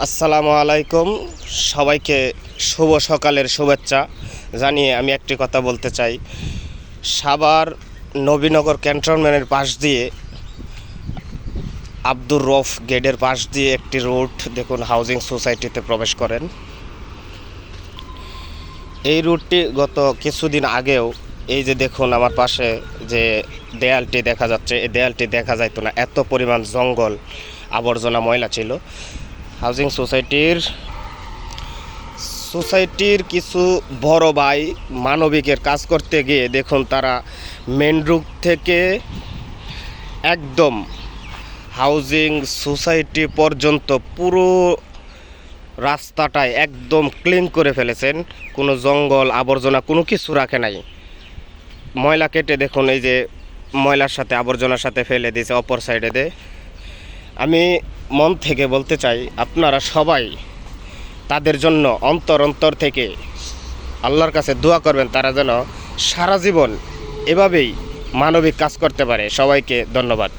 আসসালামু আলাইকুম। সবাইকে শুভ সকালের শুভেচ্ছা জানিয়ে আমি একটি কথা বলতে চাই। সাভার নবীনগর ক্যান্টনমেন্টের পাশ দিয়ে আব্দুর রফ গেটের পাশ দিয়ে একটি রুট দেখুন হাউজিং সোসাইটিতে প্রবেশ করেন। এই রুটটি গত কিছুদিন আগেও এই যে দেখুন আমার পাশে যে দেয়ালটি দেখা যাচ্ছে, এই দেয়ালটি দেখা যাইতো না, এত পরিমাণ জঙ্গল আবর্জনা ময়লা ছিল। হাউজিং সোসাইটির কিছু বড় ভাই মানবিকের কাজ করতে গিয়ে দেখুন তারা মেন রোড থেকে একদম হাউজিং সোসাইটি পর্যন্ত পুরো রাস্তাটায় একদম ক্লিন করে ফেলেছেন। কোনো জঙ্গল আবর্জনা কোনো কিছু রাখে নাই। ময়লা কেটে দেখুন এই যে ময়লার সাথে আবর্জনার সাথে ফেলে দিয়েছে অপর সাইডে দিয়ে। আমি মন থেকে বলতে চাই আপনারা সবাই তাদের জন্য অন্তর থেকে আল্লাহর কাছে দোয়া করবেন, তারা যেন সারা জীবন এভাবেই মানবিক কাজ করতে পারে। সবাইকে ধন্যবাদ।